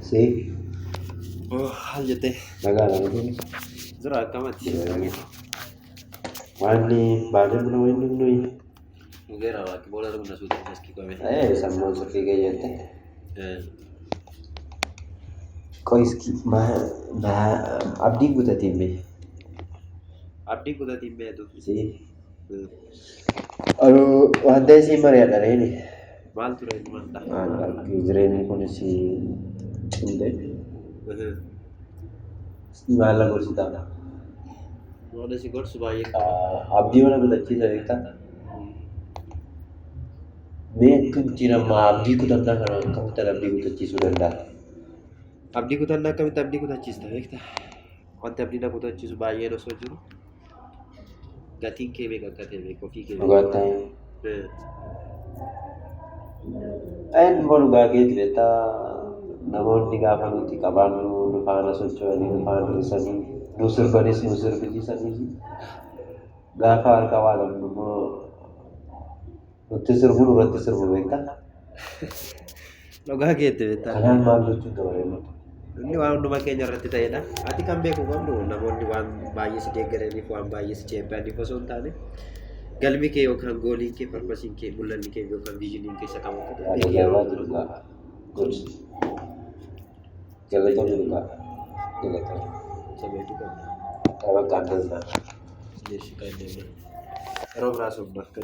See, Hal jette magaalaa kun jira akkamatti wanni baaduu buna wayii nuyi mugeera waaqi booda dhugna suuta maskii qabee sammuu sirrii gayyate qoyski abdii guutatiin bee abdii kutatiin beetu see wanta isii mari'adha reeni maal ture manta jireenyi kunis cimde maalla gorsitaadha wala si gorsu baay'ee abdii mana kutachiisa beektaa meetu jirama abdii kutannaa kana akkamitti abdii kutachiisuu danda'a abdii kutannaa akkamitti abdii kutachiista beekta wanti abdii na kutachiisu baay'een osoo jiru gatiin kee beeka akka ta'e beeka ofii kee dhugaattaa ayin bolu gaageeti beektaa namoonni gaafa nuti qabaannu nu faana socho'anii nu faana hir'isanii nu sirbanis nu sirbisiisanii gaafa harka waa lamnu immoo nutti sirbu nurratti sirbu beektaa dhugaa keetti beektaa kanaan maal jechuun dabareeffatu inni waan hunduma keenya irratti ta'edha ati kan beeku qabdu namoonni waan baay'ee si deeggaraniif waan baay'ee si ceebbaniif osoo hin taane galmi kee yookaan gooliin kee parpasiin kee mul'anni kee yookaan viizhiniin keessa qabu Adeegaa dhugaa gorsi galatoonni dhugaa galatoonni sameetu qabda tapha gaaddansaa. jechi kan deemne yeroo biraas humnaaf kan